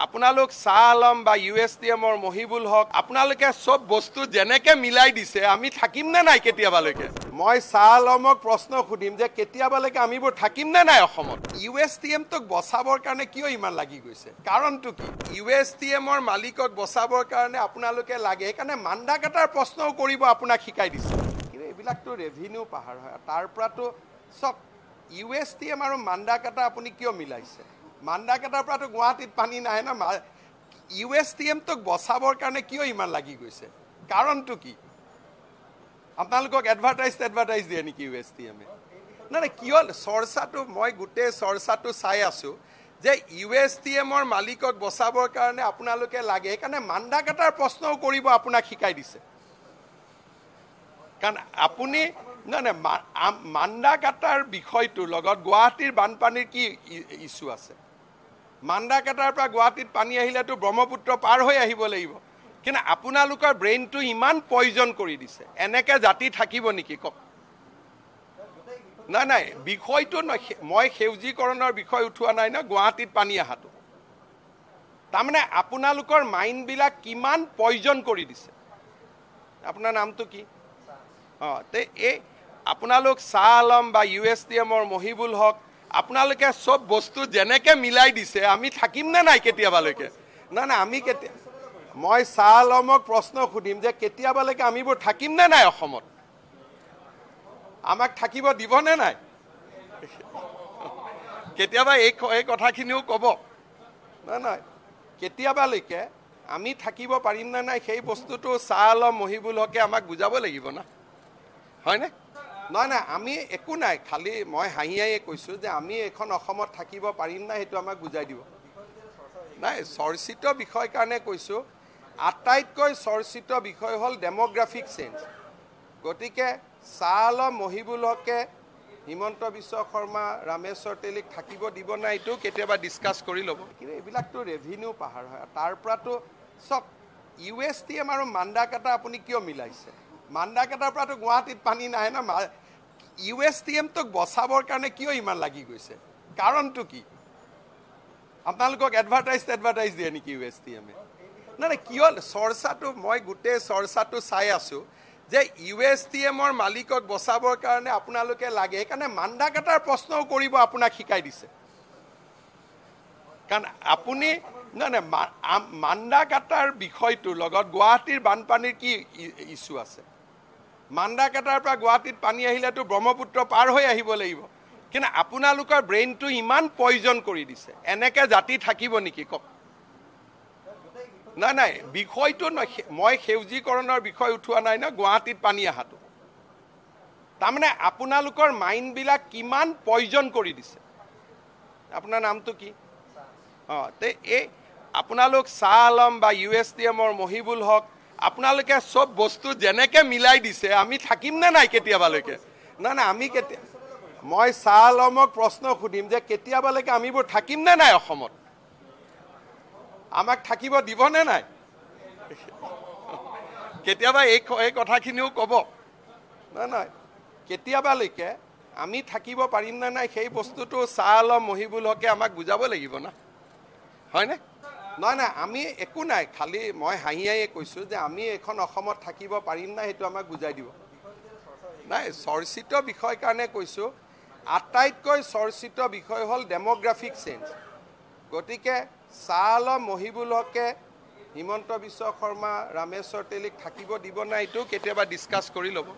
আপোনালোক শাহ আলম বা USTMৰ মহিবুল হক আপোনালোকে সব বস্তু যেনেকে মিলাই দিছে আমি থাকিম না নাই কেতিয়াবালৈকে মই শাহ আলমক প্ৰশ্ন খুদিম যে কেতিয়াবালৈকে আমিবোৰ থাকিম না নাই অসমত USTM তোক বচাবৰ কাৰণে কিয় ইমান লাগি গৈছে কাৰণটো কি USTMৰ মালিকক বচাবৰ কাৰণে আপোনালোকে লাগে কাৰণে মান্দা কাটাৰ প্ৰশ্নও কৰিব আপোনাক শিকাই দিছে কিন্তু এবিলাকটো ৰেভিনিউ পাহাৰ হয় তাৰ পৰাটো সব USTM আৰু মান্দা কাটা আপুনি কিয় মিলাইছে মান্দা কাটাৰ পৰাটো গুৱাহাটীত পানী নাহে না USTM তোক বচাবৰ কাৰণে কিয় ইমান লাগি গৈছে কাৰণটো কি আপোনালোকক এডভাৰটাইজ দিয়ে নেকি USTM না কিয় চৰ্চাটো মই গুটে চৰ্চাটো চাই আছো যে USTMৰ মালিকক বচাবৰ কাৰণে আপোনালোকে লাগে কাৰণে মান্দা কাটাৰ প্ৰশ্নও কৰিব আপোনাক শিকাই দিছে কাৰণ আপুনি না মান্দা কাটাৰ বিষয়টোৰ লগত গুৱাহাটীৰ বানপানীৰ কি ইস্যু আছে মান্দা কাটাৰ পৰা গুৱাহাটীত পানী আহিলেতো ব্ৰহ্মপুত্ৰ পাৰ হৈ আহিব লাগিব কিন্তু আপোনালোকৰ ব্ৰেইনটো ইমান পয়জন কৰি দিছে এনেকে জাতি থাকিব নেকি কক নাই বিষয়টো মই সেউজীকৰণৰ বিষয় উঠোৱা নাই না গুৱাহাটীত পানী আহাটো তাৰমানে আপোনালোকৰ মাইণ্ডবিলাক কিমান পয়জন কৰি দিছে আপোনাৰ নামটো কি তে এই আপোনালোক শাহ আলম বা USTMৰ মহিবুল হক আপোনালোকে সব বস্তু যেনেকে মিলাই দিছে আমি থাকিম না নাই কেতিয়াবালৈকে না আমি মই শাহ আলমক প্ৰশ্ন খুদিম যে কেতিয়াবালৈকে আমিবোৰ থাকিম না নাই অসমত আমাক থাকিব দিব নে নাই কেতিয়াবা এই কথাখিনিও ক'ব নাই কেতিয়াবালৈকে আমি থাকিব পাৰিম না নাই সেই বস্তুটো শাহ আলম মহিবুল হকে আমাক বুজাব লাগিব না হয়নে নাই আমি একো নাই খালি মই হাঁহিয়াই কৈছো যে আমি এখন অসমত থাকিব পাৰিম না সেইটো আমাক বুজাই দিব নাই চৰ্চিত বিষয় কাৰণে কৈছো আটাইতকৈ চৰ্চিত বিষয় হ'ল ডেমোগ্ৰাফিক চেঞ্জ গতিকে শাহ আলম মহিবুল হকে হিমন্ত বিশ্ব শৰ্মা ৰামেশ্বৰ তেলীক থাকিব দিব না এইটো কেতিয়াবা ডিছকাছ কৰি ল'ব কিন্তু এইবিলাকতো ৰেভিনিউ পাহাৰ হয় তাৰ পৰাটো সব USTM আৰু মান্দা কাটা আপুনি কিয় মিলাইছে মান্দা কাটাৰ পৰাটো গুৱাহাটীত পানী নাহে না USTM তোক বচাবৰ কাৰণে কিয় ইমান লাগি গৈছে কাৰণটো কি আপোনালোকক এডভাৰটাইজ দিয়ে নেকি USTM নাই কিয় চৰ্চাটো মই গুটে চৰ্চাটো চাই আছো যে USTMৰ মালিকক বচাবৰ কাৰণে আপোনালোকে লাগে কাৰণে মান্দা কাটাৰ প্ৰশ্নও কৰিব আপোনাক শিকাই দিছে কাৰণ আপুনি নাই মান্দা কাটাৰ বিষয়টোৰ লগত গুৱাহাটীৰ বানপানীৰ কি ইস্যু আছে মান্দা কাটাৰ পৰা গুৱাহাটীত পানী আহিলেতো ব্ৰহ্মপুত্ৰ পাৰ হৈ আহিব লাগিব কিন্তু আপোনালোকৰ ব্ৰেইনটো ইমান পয়জন কৰি দিছে এনেকে জাতি থাকিব নেকি কক নাই বিষয়টো মই সেউজীকৰণৰ বিষয় উঠোৱা নাই না গুৱাহাটীত পানী আহাটো তাৰমানে আপোনালোকৰ মাইণ্ডবিলাক কিমান পয়জন কৰি দিছে আপোনাৰ নামটো কি তে এই আপোনালোক শাহ আলম বা USTMৰ মহিবুল হক আপোনালোকে সব বস্তু যেনেকে মিলাই দিছে আমি থাকিম না নাই কেতিয়াবালৈকে না আমি মই শাহ আলমক প্ৰশ্ন খুদিম যে কেতিয়াবালৈকে আমিবোৰ থাকিম না নাই অসমত আমাক থাকিব দিব নে নাই কেতিয়াবা এই কথাখিনিও ক'ব নাই কেতিয়াবালৈকে আমি থাকিব পাৰিম না নাই সেই বস্তুটো শাহ আলম মহিবুল হকে আমাক বুজাব লাগিব না হয়নে নাই আমি একো নাই খালি মই হাঁহিয়াই কৈছো যে আমি এখন অসমত থাকিব পাৰিম না সেইটো আমাক বুজাই দিব নাই চৰ্চিত বিষয় কাৰণে কৈছো আটাইতকৈ চৰ্চিত বিষয় হ'ল ডেমোগ্ৰাফিক চেঞ্জ গতিকে শাহ আলম মহিবুল হকে হিমন্ত বিশ্ব শৰ্মা ৰামেশ্বৰ তেলীক থাকিব দিব না এইটো কেতিয়াবা ডিছকাছ কৰি ল'ব